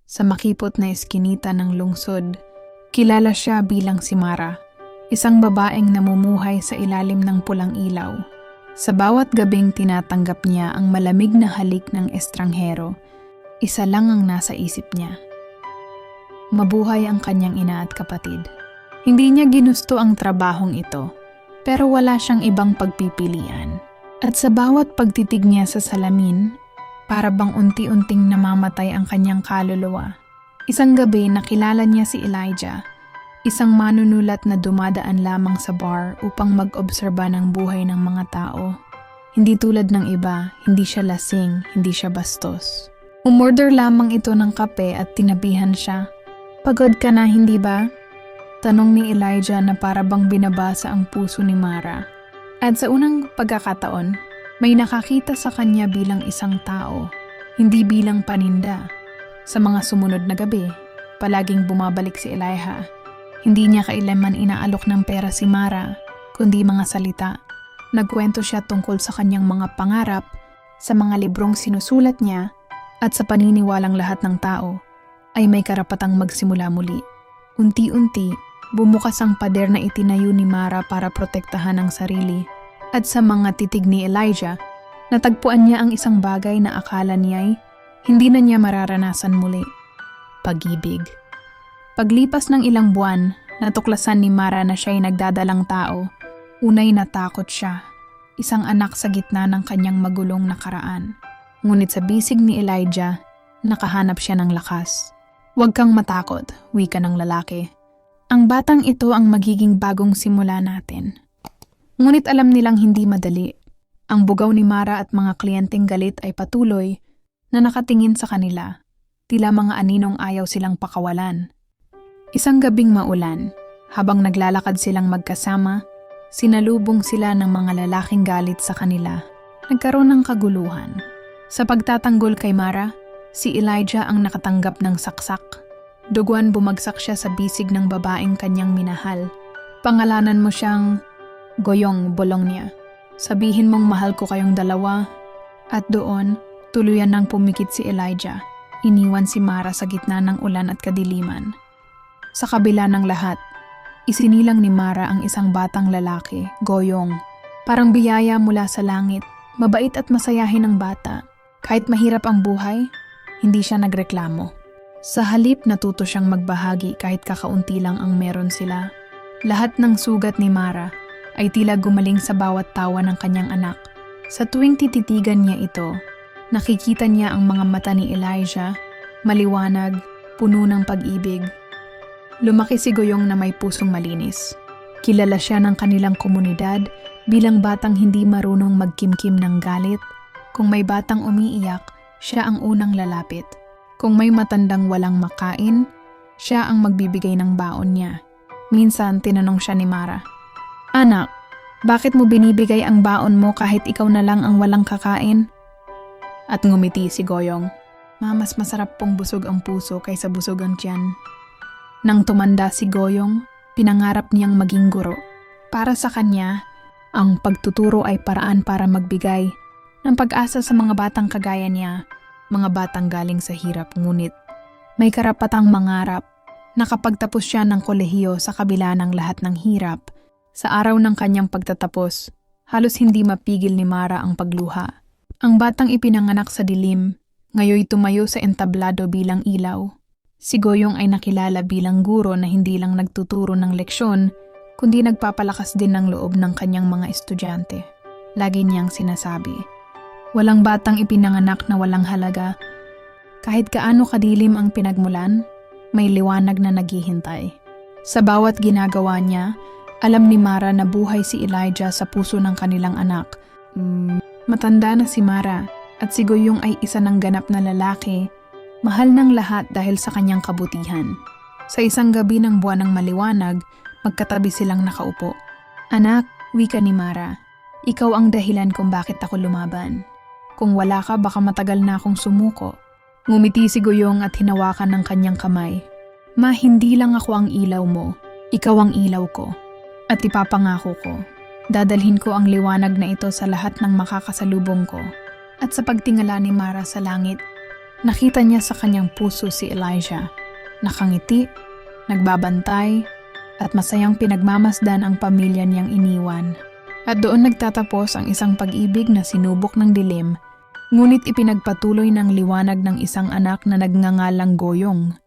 sa makipot na eskinita ng lungsod. Kilala siya bilang si Mara, isang babaeng namumuhay sa ilalim ng pulang ilaw. Sa bawat gabing tinatanggap niya ang malamig na halik ng estranghero, isa lang ang nasa isip niya. Mabuhay ang kanyang ina at kapatid. Hindi niya ginusto ang trabahong ito, pero wala siyang ibang pagpipilian. At sa bawat pagtitig niya sa salamin, para bang unti-unting namamatay ang kanyang kaluluwa. Isang gabi nakilala niya si Elijah, isang manunulat na dumadaan lamang sa bar upang mag-obserba ng buhay ng mga tao. Hindi tulad ng iba, hindi siya lasing, hindi siya bastos. Umorder lamang ito ng kape at tinabihan siya. "Pagod ka na, hindi ba?" Tanong ni Elijah na para bang binabasa ang puso ni Mara. At sa unang pagkakataon, may nakakita sa kanya bilang isang tao, hindi bilang paninda. Sa mga sumunod na gabi, palaging bumabalik si Elijah. Hindi niya kailanman inaalok ng pera si Mara, kundi mga salita. Nagkwento siya tungkol sa kanyang mga pangarap, sa mga librong sinusulat niya, at sa paniniwalang lahat ng tao ay may karapatang magsimula muli. Unti-unti, bumukas ang pader na itinayo ni Mara para protektahan ang sarili. At sa mga titig ni Elijah, natagpuan niya ang isang bagay na akala niya'y hindi na niya mararanasan muli. Pag-ibig. Paglipas ng ilang buwan, natuklasan ni Mara na siya'y nagdadalang tao. Unay natakot siya, isang anak sa gitna ng kanyang magulong nakaraan. Ngunit sa bisig ni Elijah, nakahanap siya ng lakas. "Huwag kang matakot," wika ng lalaki. "Ang batang ito ang magiging bagong simula natin." Ngunit alam nilang hindi madali. Ang bugaw ni Mara at mga kliyenteng galit ay patuloy na nakatingin sa kanila, tila mga aninong ayaw silang pakawalan. Isang gabing maulan, habang naglalakad silang magkasama, sinalubong sila ng mga lalaking galit sa kanila. Nagkaroon ng kaguluhan. Sa pagtatanggol kay Mara, si Elijah ang nakatanggap ng saksak. Duguan bumagsak siya sa bisig ng babaeng kanyang minahal. Pangalanan mo siyang Goyong Bologna. Sabihin mong mahal ko kayong dalawa. At doon, tuluyan nang pumikit si Elijah. Iniwan si Mara sa gitna ng ulan at kadiliman. Sa kabila ng lahat, isinilang ni Mara ang isang batang lalaki, Goyong. Parang biyaya mula sa langit, mabait at masayahin ang bata. Kahit mahirap ang buhay, hindi siya nagreklamo. Sa halip natuto siyang magbahagi kahit kakaunti lang ang meron sila. Lahat ng sugat ni Mara ay tila gumaling sa bawat tawa ng kanyang anak. Sa tuwing tititigan niya ito, nakikita niya ang mga mata ni Elijah, maliwanag, puno ng pag-ibig. Lumaki si Goyong na may pusong malinis. Kilala siya ng kanilang komunidad bilang batang hindi marunong magkimkim ng galit. Kung may batang umiiyak, siya ang unang lalapit. Kung may matandang walang makain, siya ang magbibigay ng baon niya. Minsan tinanong siya ni Mara, "Anak, bakit mo binibigay ang baon mo kahit ikaw na lang ang walang kakain?" At ngumiti si Goyong, "Mas masarap pong busog ang puso kaysa busog ang tiyan." Nang tumanda si Goyong, pinangarap niyang maging guro. Para sa kanya, ang pagtuturo ay paraan para magbigay ng pag-asa sa mga batang kagaya niya, mga batang galing sa hirap ngunit may karapatang mangarap. Nakapagtapos siya ng kolehiyo sa kabila ng lahat ng hirap. Sa araw ng kanyang pagtatapos, halos hindi mapigil ni Mara ang pagluha. Ang batang ipinanganak sa dilim, ngayoy tumayo sa entablado bilang ilaw. Si Goyong ay nakilala bilang guro na hindi lang nagtuturo ng leksyon, kundi nagpapalakas din ng loob ng kanyang mga estudyante. Lagi niyang sinasabi, "Walang batang ipinanganak na walang halaga. Kahit gaano kadilim ang pinagmulan, may liwanag na naghihintay." Sa bawat ginagawa niya, alam ni Mara na buhay si Elijah sa puso ng kanilang anak. Matanda na si Mara at si Goyong ay isa ng ganap na lalaki, mahal ng lahat dahil sa kanyang kabutihan. Sa isang gabi ng buwan ng maliwanag, magkatabi silang nakaupo. "Anak," wika ni Mara, "ikaw ang dahilan kung bakit ako lumaban. Kung wala ka, baka matagal na akong sumuko." Ngumiti si Goyong at hinawakan ng kanyang kamay. "Ma, hindi lang ako ang ilaw mo. Ikaw ang ilaw ko. At ipapangako ko, dadalhin ko ang liwanag na ito sa lahat ng makakasalubong ko." At sa pagtingala ni Mara sa langit, Nakita niya sa kanyang puso si Elijah, nakangiti, nagbabantay, at masayang pinagmamasdan ang pamilya niyang iniwan. At doon nagtatapos ang isang pag-ibig na sinubok ng dilim, ngunit ipinagpatuloy ng liwanag ng isang anak na nagngangalang Goyong.